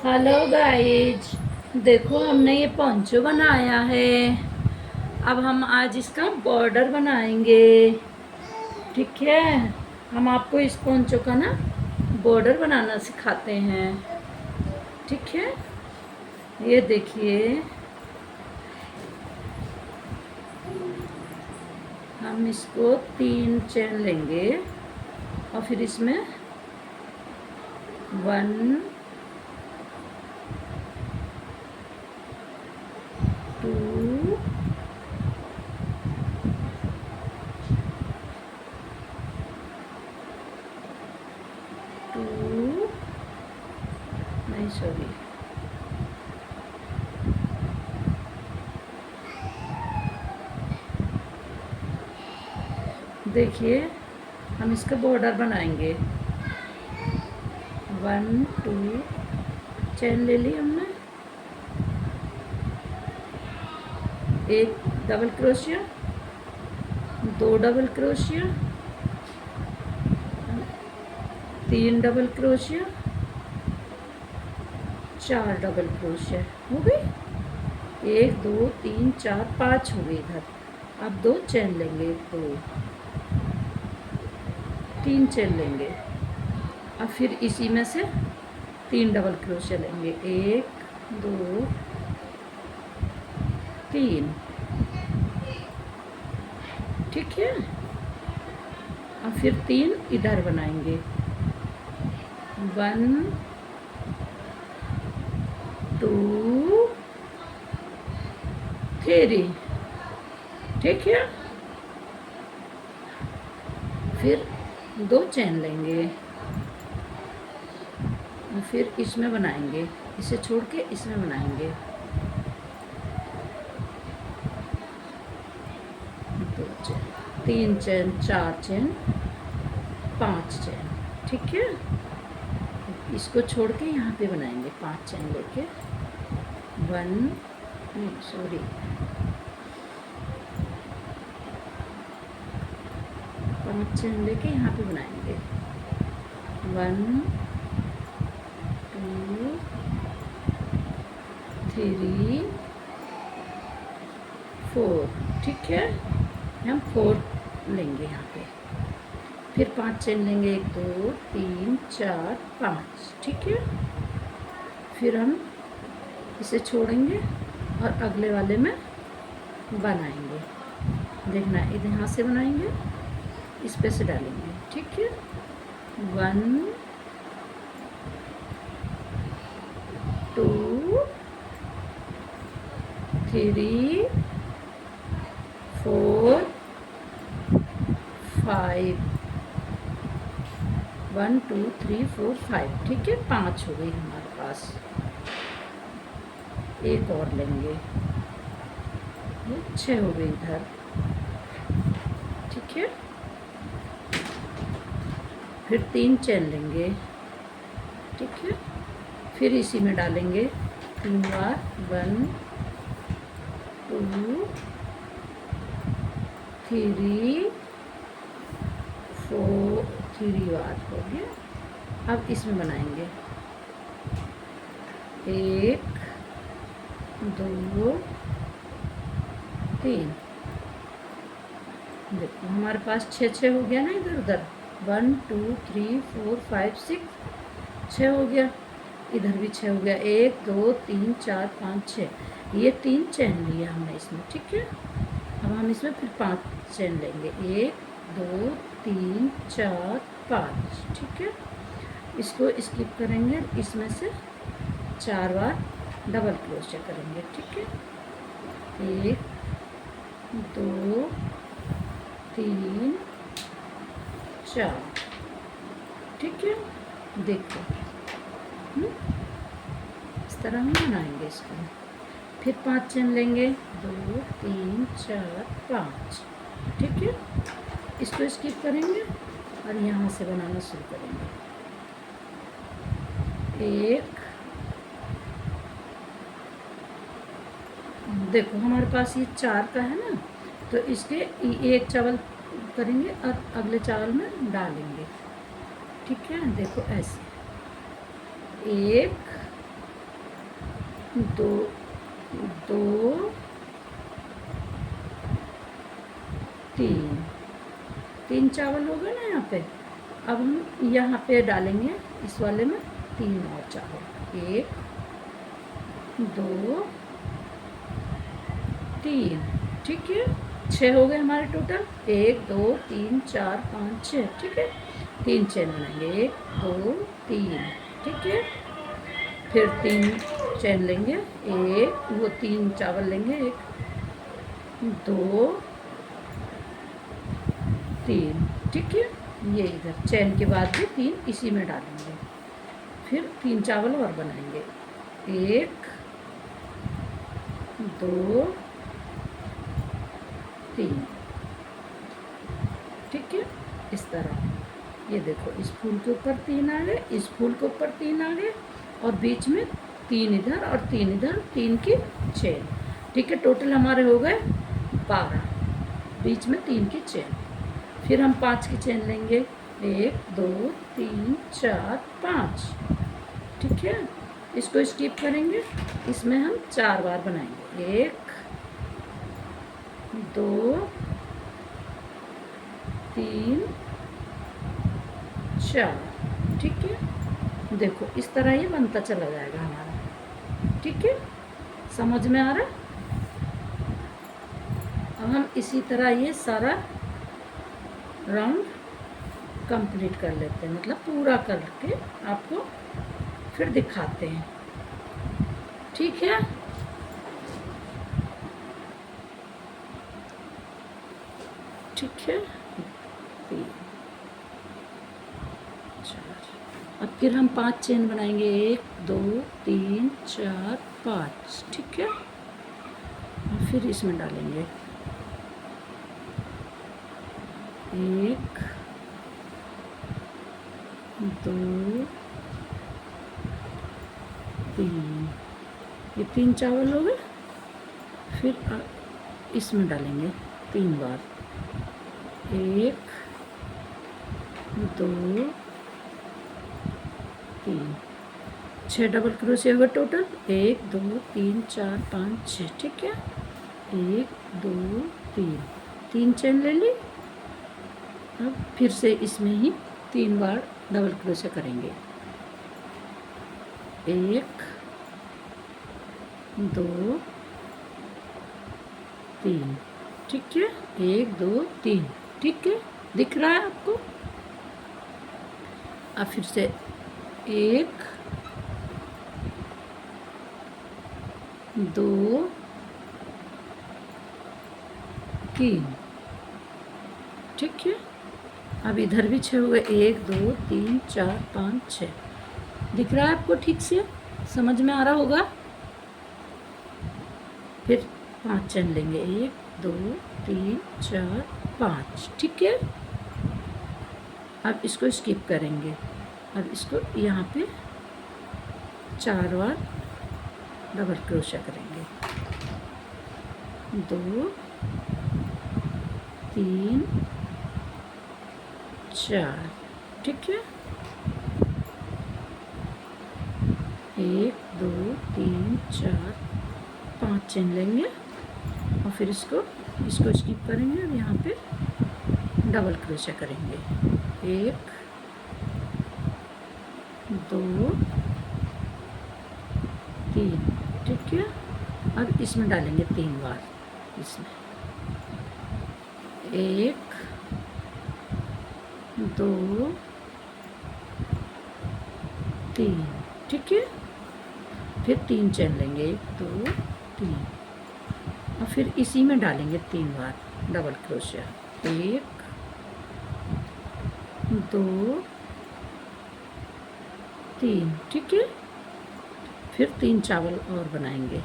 Hello guys, देखो हमने ये पोंचो बनाया है। अब हम आज इसका बॉर्डर बनाएंगे। ठीक है, हम आपको इस पोंचो का ना बॉर्डर बनाना सिखाते हैं। ठीक है, ये देखिए, हम इसको 3 चेन लेंगे और फिर इसमें 1 2 2 नहीं सॉरी, देखिए हम इसका बॉर्डर बनाएंगे। 1 2 चेन ले ली हमने, एक double crochet, 2 double crochet, 3 double crochet, 4 double crochet हो गई। 1 2 3 4 5 हो गई इधर। अब 2 चेन लेंगे, 2 3 चेन लेंगे। अब फिर इसी में से 3 डबल क्रोशिया लेंगे, 1 2 3। ठीक है, अब फिर 3 इधर बनाएंगे, 1 2 3। ठीक है, फिर 2 चेन लेंगे और फिर इसमें बनाएंगे, इसे छोड़ के इसमें बनाएंगे, 2 चेन, 3 चेन, 4 चेन, 5 चेन। ठीक है, इसको छोड़ के यहाँ पे बनाएंगे 5 चेन लेके, 1 नहीं सॉरी, 5 चेन लेके यहाँ पे बनाएंगे, 1 2 3 4। ठीक है, हम 4 लेंगे यहाँ पे, फिर 5 चेन लेंगे, 1 2 3 4 5। ठीक है, फिर हम इसे छोड़ेंगे और अगले वाले में बनाएंगे। देखना, इधर यहाँ से बनाएंगे, इस पे से डालेंगे। ठीक है, 1 2 3 4 5, 1 2 3 4 5। ठीक है, 5 हो गई हमारे पास। एक और लेंगे, ये 6 हो गई इधर। ठीक है, फिर 3 चेन लेंगे। ठीक है, फिर इसी में डालेंगे 3 बार, 1 2 3 4, 3 बार हो गया। अब इसमें बनाएंगे 1 2 3। देखो हमारे पास 6 हो गया ना इधर उधर, 1 2 3 4 5 6, 6 हो गया। इधर भी 6 हो गया, 1 2 3 4 5 6। ये 3 चेन लिया हमने इसमें। ठीक है, अब हम इसमें फिर 5 चेन लेंगे, 1 2 3 4 5। ठीक है, इसको स्किप करेंगे, इसमें से 4 बार डबल क्रोशिया करेंगे। ठीक है, 1 2 3 4। ठीक है, देखो इस तरह हम बनाएंगे इसको। फिर 5 चेन लेंगे, 2 3 4 5। ठीक है, इसको स्किप करेंगे और यहाँ से बनाना शुरू करेंगे। 1, देखो हमारे पास ये 4 का है ना, तो इसके एक चावल करेंगे और अगले चावल में डालेंगे। ठीक है, देखो ऐसे 1 दो, दो, तीन, तीन चावल हो गए ना यहाँ पे। अब हम यहाँ पे डालेंगे इस वाले में तीन और चावल, एक, दो, तीन, ठीक है। छः हो गए हमारे टोटल, एक, दो, तीन, चार, पाँच, छः, ठीक है। तीन चेन बनाएंगे, एक, दो, तीन, ठीक है। फिर तीन चेन लेंगे, एक, वो तीन चावल लेंगे, एक, दो, तीन, ठीक है। ये इधर चेन के बाद भी तीन इसी में डालेंगे, फिर तीन चावल और बनाएंगे, एक, दो, तीन, ठीक है। इस तरह ये देखो, इस फूल के ऊपर तीन आ गए, इस फूल के ऊपर तीन आ गए, और बीच में तीन इधर और तीन इधर, तीन की चेन, ठीक है। टोटल हमारे हो गए 12, बीच में तीन की चेन। फिर हम 5 की चेन लेंगे, एक, दो, तीन, चार, 5, ठीक है। इसको स्किप करेंगे, इसमें हम 4 बार बनाएंगे, एक, दो, तीन, चार, ठीक है। देखो इस तरह ये बनता चला जाएगा हमारा, ठीक है। समझ में आ रहा है। अब हम इसी तरह ये सारा राउंड कंप्लीट कर लेते हैं, मतलब पूरा करके आपको फिर दिखाते हैं, ठीक है। ठीक है, तीन, चार। अब फिर हम 5 चेन बनाएंगे, एक, दो, तीन, चार, 5, ठीक है। और फिर इसमें डालेंगे, एक, दो, तीन, ये 3 चावल हो गए। फिर इसमें डालेंगे 3 बार, एक, दो, तीन, 6 डबल क्रोशिया हुआ टोटल, 1, 2, 3, 4, 5, 6, ठीक है। 1, 2, 3, 3 चेन ले ली। अब फिर से इसमें ही 3 बार डबल क्रोशिया करेंगे, 1, 2, 3, ठीक है। 1, 2, 3, ठीक है, दिख रहा है आपको। अब फिर से 1, 2, 3, ठीक है। अब इधर भी 6 हुए, 1, 2, 3, 4, 5, 6, दिख रहा है आपको ठीक से, समझ में आ रहा होगा। फिर 5 चेन लेंगे, 1, 2, 3, 4, 5, ठीक है। अब इसको स्किप करेंगे, अब इसको यहाँ पे 4 बार डबल क्रोशिया करेंगे, 2, 3, 4, ठीक है। 1, 2, 3, 4, 5 चेन लेंगे, और फिर इसको स्किप करेंगे, और यहाँ पे डबल क्रोशिया करेंगे, 1, 2, 3, ठीक है। अब इसमें डालेंगे 3 बार, इसमें 1, 2, 3, ठीक है। फिर 3 चेन लेंगे, 1, 2, 3, और फिर इसी में डालेंगे 3 बार डबल क्रोशिया, 1, 2, 3, ठीक है। फिर 3 चावल और बनाएंगे,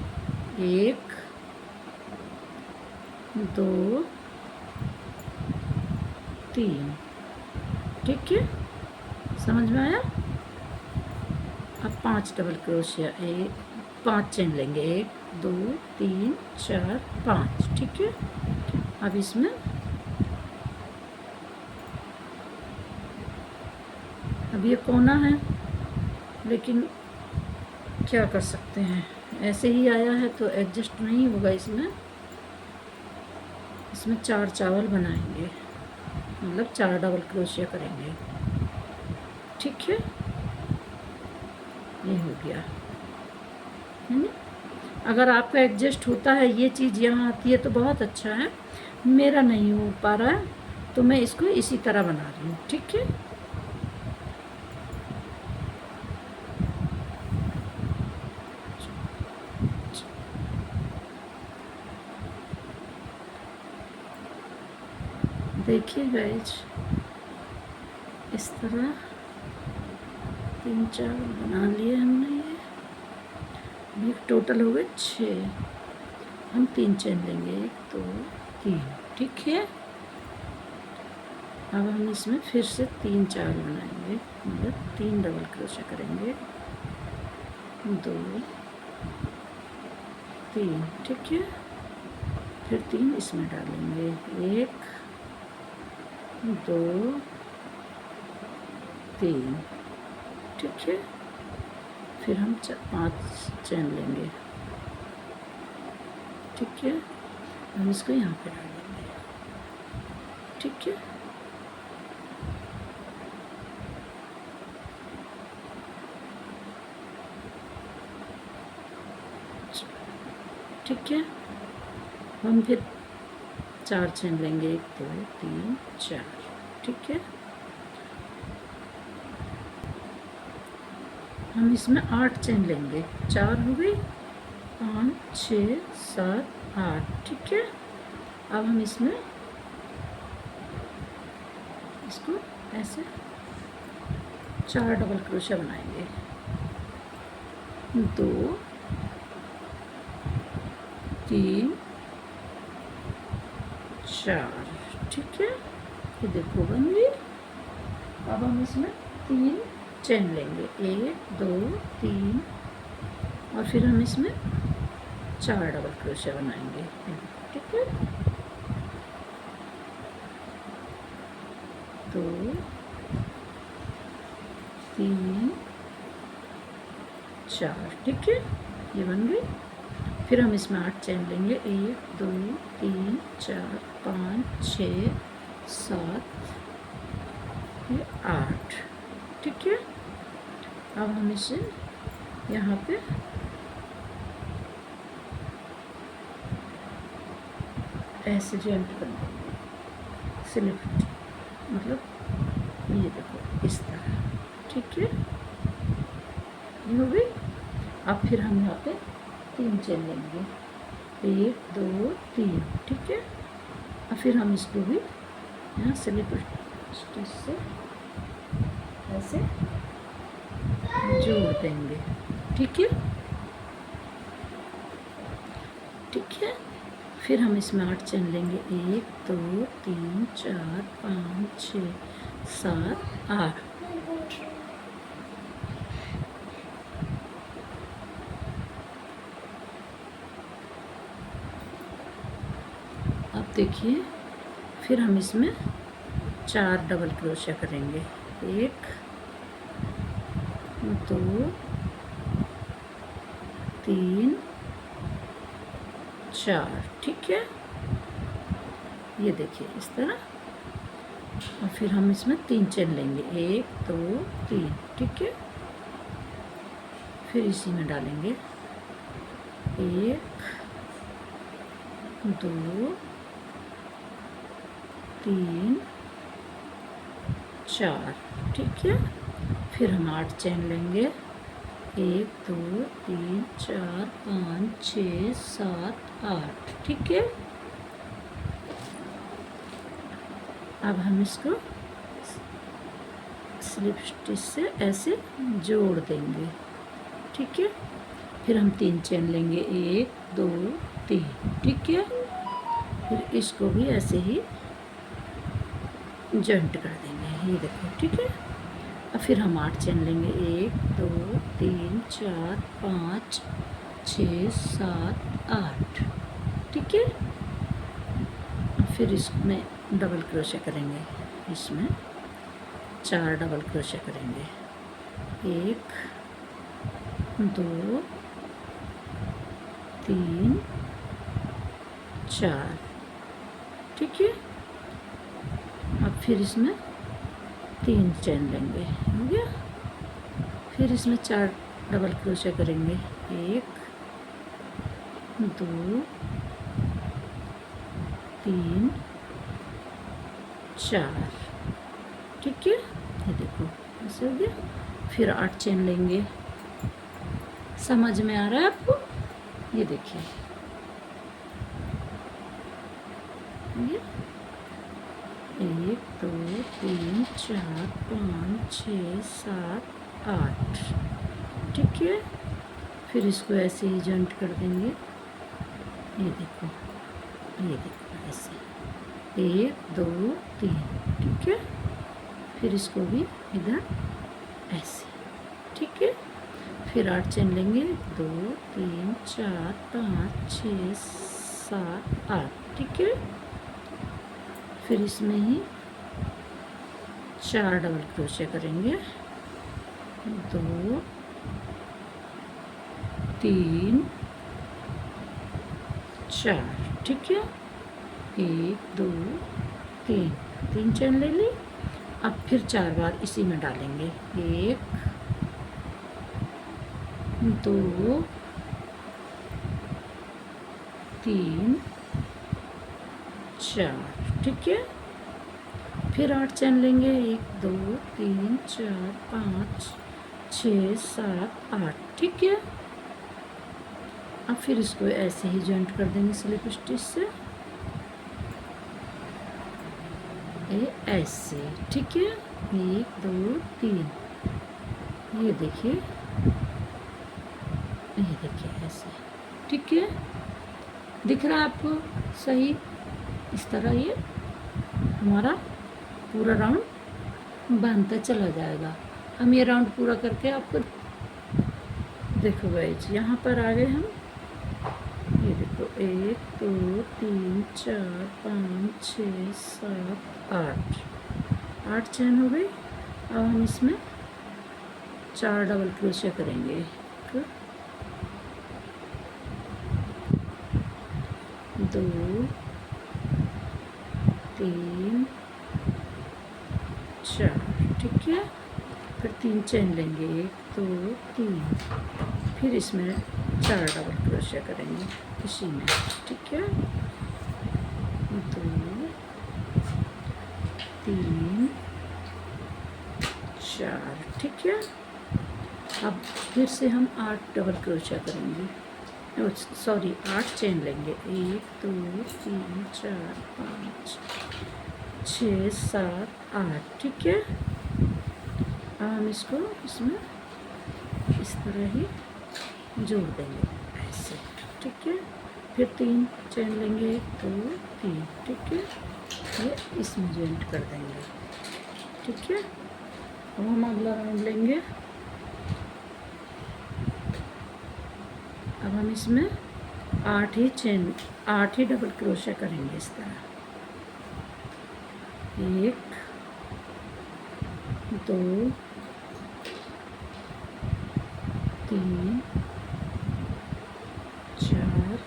1, 2, 3, ठीक है, समझ में आया। अब 5 डबल क्रोशिया, 5 चेन लेंगे, 1, 2, 3, 4, 5, ठीक है। अब इसमें अब ये कोना है, लेकिन क्या कर सकते हैं, ऐसे ही आया है तो एडजस्ट नहीं होगा इसमें। इसमें 4 चावल बनाएंगे, मतलब 4 डबल क्रोशिया करेंगे। ठीक है, ये हो गया है ना। अगर आपका एडजस्ट होता है, ये चीज़ यहाँ आती है तो बहुत अच्छा है। मेरा नहीं हो पा रहा है तो मैं इसको इसी तरह बना रही हूँ। ठीक है, देखिए गाइज, इस तरह 3 चावल बना लिए हमने। ये अभी टोटल हो गए 6। हम 3 चेन लेंगे, 1 2 3। ठीक है, अब हम इसमें फिर से 3 चावल बनाएंगे, मतलब 3 डबल क्रोशा करेंगे। 2 3। ठीक है, फिर 3 इसमें डालेंगे। 1 2 3। ठीक है, फिर हम 5 चैन लेंगे। ठीक है, हम इसको यहाँ पे डाल देंगे। ठीक है, ठीक है, हम फिर 4 चैन लेंगे। 1 2 3 4। ठीक है, हम इसमें 8 चैन लेंगे। 4 हो गई, 5 6 7 8। ठीक है, अब हम इसमें इसको ऐसे 4 डबल क्रोशा बनाएंगे। 2 3 4। ठीक है, ये देखो बन गई। अब हम इसमें 3 चैन लेंगे। 1 2 3, और फिर हम इसमें 4 डबल क्रोशा बनाएंगे। ठीक है, 2 3 4। ठीक है, ये बन गई। फिर हम इसमें 8 चैन लेंगे। 1 2 3 4 5 6 7 8। ठीक है, अब हम इसे यहाँ पे ऐसे जॉइंट कर देंगे, स्लिप, मतलब ये देखो इस तरह। ठीक है, ये हो गई। अब फिर हम यहाँ पे 3 चेन लेंगे। 1 2 3। ठीक है, और फिर हम इसको भी यहाँ स्लिप स्टिच से ऐसे जोड़ देंगे। ठीक है, ठीक है, फिर हम इसमें 8 चैन लेंगे। 1 2 3 4 5 6 7 8। अब देखिए, फिर हम इसमें 4 डबल क्रोशिया करेंगे। 1 2 3 4। ठीक है, ये देखिए इस तरह। और फिर हम इसमें 3 चेन लेंगे। 1 2 3। ठीक है, फिर इसी में डालेंगे। 1 2 3 4। ठीक है, फिर हम 8 चैन लेंगे। 1 2 3 4 5 6 7 8। ठीक है, अब हम इसको स्लिप स्टिच से ऐसे जोड़ देंगे। ठीक है, फिर हम 3 चेन लेंगे। 1 2 3। ठीक है, फिर इसको भी ऐसे ही जॉइंट कर देंगे। ये देखो। ठीक है, और फिर हम 8 चेन लेंगे। 1 2 3 4 5 6 7 8। ठीक है, फिर इसमें डबल क्रोशे करेंगे। इसमें 4 डबल क्रोशे करेंगे। 1 2 3 4, ठीक है। अब फिर इसमें 3 चेन लेंगे, हो गया। फिर इसमें 4 डबल क्रोशे करेंगे, 1 2 3 4, ठीक है। ये देखो ऐसे हो गया। फिर 8 चेन लेंगे। समझ में आ रहा है आपको? ये देखिए, ये 1 2 3 4 5 6 7 8, ठीक है। फिर इसको ऐसे ही जॉइंट कर देंगे। ये देखो, ये देखो ऐसे 1 2 3, ठीक है। फिर इसको भी इधर ऐसे, ठीक है। फिर 8 चेन लेंगे, 2 3 4 5 6 7 8, ठीक है। फिर इसमें ही 4 डबल क्रोशे करेंगे, 2 3 4, ठीक है। 1 2 3, 3 चेन ले ली। अब फिर 4 बार इसी में डालेंगे, 1 2 3 4, ठीक है। फिर 8 चेन लेंगे, 1 2 3 4 5 6 7 8, ठीक है। अब फिर इसको ऐसे ही जॉइंट कर देंगे स्लिप स्टिच से, ये ऐसे, ठीक है। 1 2 3, ये देखिए, ये देखिए ऐसे, ठीक है। दिख रहा है आपको सही? इस तरह ये हमारा पूरा राउंड बांधता चला जाएगा। हम ये राउंड पूरा करके आपको देखो गाइस, यहाँ पर आ गए हम। ये देखो 1 2 3 4 5 6 7 8, 8 चेन हो गई। अब हम इसमें 4 डबल क्रोशे करेंगे, 2 3 4, ठीक है। फिर 3 चेन लेंगे, 1 2 3, फिर इसमें 4 डबल क्रोशे करेंगे इसी में, ठीक है। 2 3 4, ठीक है। अब फिर से हम 8 डबल क्रोशा करेंगे, सॉरी 8 चेन लेंगे, 1 2 3 4 5 6 7 8, ठीक है। अब हम इसको इसमें इस तरह ही जोड़ देंगे ऐसे, ठीक है। फिर 3 चेन लेंगे, 1 2 3, ठीक है। ये इसमें जॉइंट कर देंगे, ठीक है। अब हम अगला राउंड लेंगे। अब हम इसमें 8 ही चेन, 8 ही डबल क्रोशे करेंगे इस तरह, 1 2 3 4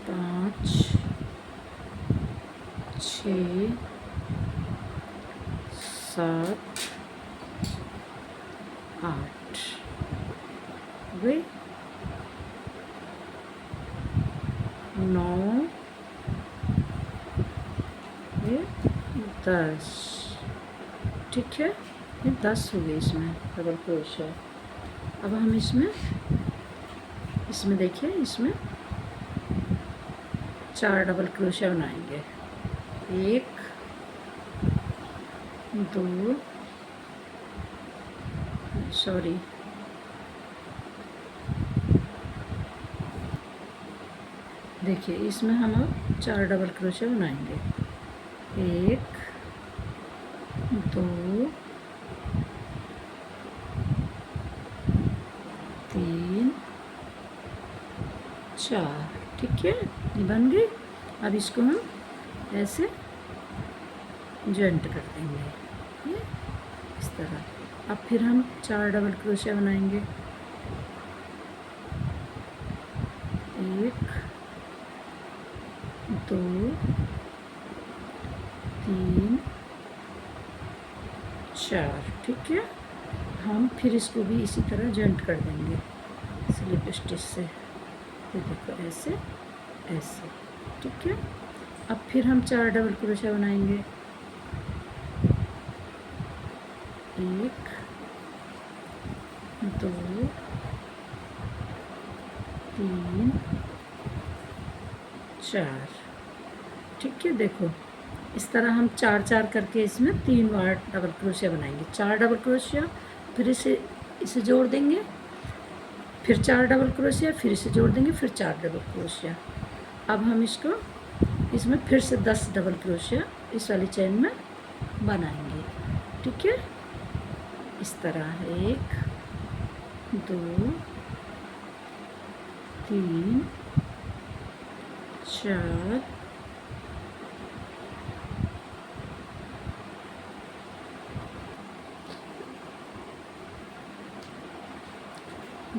5 6 7 8, गई 9 ये 10, ठीक है। ये 10 हो गए इसमें डबल क्रोशे। अब हम इसमें देखिए, इसमें 4 डबल क्रोशे बनाएंगे, 1 2 सॉरी देखिए, इसमें हम अब 4 डबल क्रोशे बनाएंगे, 1 2 3 4, ठीक है। ये बन गई। अब इसको हम ऐसे जॉइंट कर देंगे, ये इस तरह। अब फिर हम 4 डबल क्रोशे बनाएंगे, 1 2 3 4। ठीक है, हम फिर इसको भी इसी तरह जॉइंट कर देंगे स्लिप स्टिच से। ये देखो ऐसे ऐसे। ठीक है, अब फिर हम 4 डबल क्रोशिया बनाएंगे। 1 2 3 4। ठीक है, देखो इस तरह हम 4 करके इसमें 3 बार डबल क्रोशिया बनाएंगे। 4 डबल क्रोशिया, फिर इसे जोड़ देंगे, फिर 4 डबल क्रोशिया, फिर इसे जोड़ देंगे, फिर 4 डबल क्रोशिया। अब हम इसमें फिर से 10 डबल क्रोशिया इस वाली चेन में बनाएंगे। ठीक है, इस तरह 1 2 3 4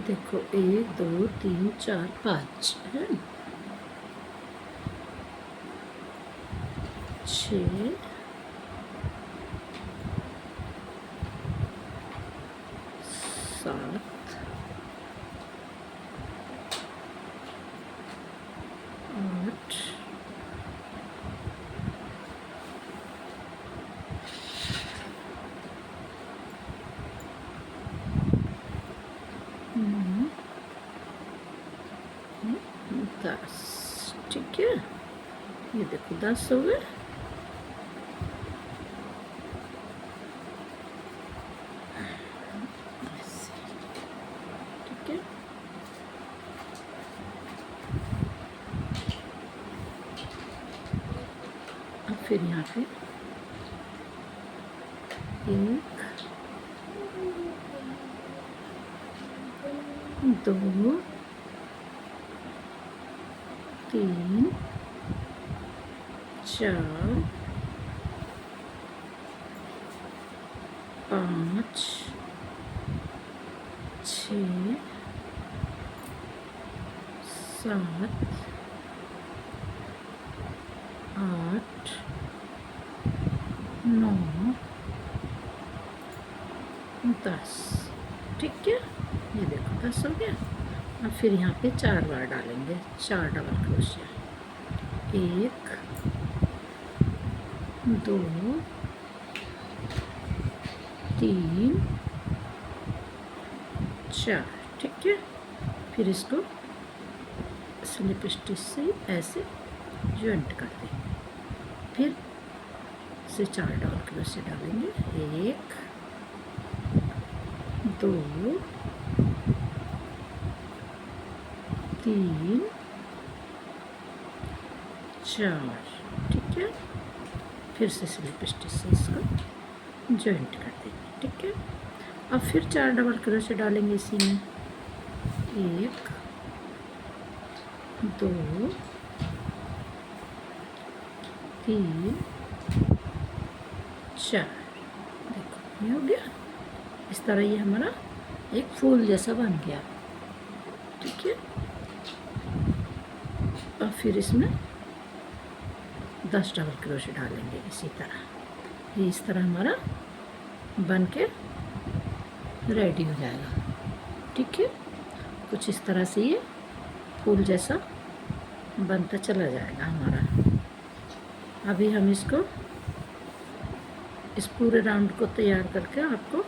देखो 1 2 3 4 5 है, 6 7 8 9 10। ठीक है, ये देखो 10 हो गए। ठीक है, अब फिर यहाँ पे 1 2 3 4 5 6 7 8 9 10। ठीक है, ये देखो 10 हो गया। अब फिर यहाँ पे 4 बार डालेंगे 4 डबल क्रोशिया। 1 2 3 4। ठीक है, फिर इसको स्लिप स्टिच से ऐसे जॉइंट कर देंगे, फिर से 4 डबल क्रोशिया डालेंगे। 1 2 3 4। ठीक है, फिर से स्लिप स्टिच से इसको जॉइंट कर देंगे। ठीक है, अब फिर 4 डबल क्रोशिया डालेंगे इसी में। 1 2 3 4। देखो ये हो गया। इस तरह ये हमारा एक फूल जैसा बन गया। ठीक है, और फिर इसमें 10 डबल क्रोशिया डालेंगे इसी तरह। ये इस तरह हमारा बन के रेडी हो जाएगा। ठीक है, कुछ इस तरह से ये फूल जैसा बनता चला जाएगा हमारा। अभी हम इसको इस पूरे राउंड को तैयार करके आपको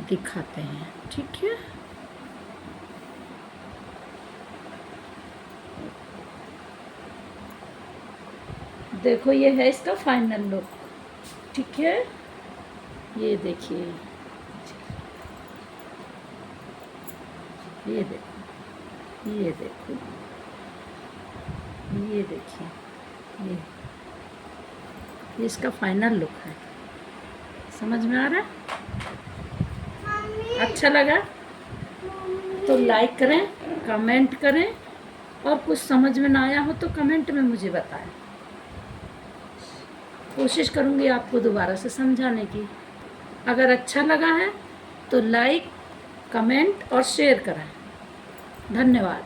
दिखाते हैं। ठीक है, देखो ये है इसका फाइनल लुक। ठीक है, ये देखिए, ये देखो, ये देखो, ये देखिए, ये इसका फाइनल लुक है। समझ में आ रहा है? अच्छा लगा तो लाइक करें, कमेंट करें, और कुछ समझ में ना आया हो तो कमेंट में मुझे बताएं। कोशिश करूँगी आपको दोबारा से समझाने की। अगर अच्छा लगा है तो लाइक, कमेंट और शेयर करें। धन्यवाद।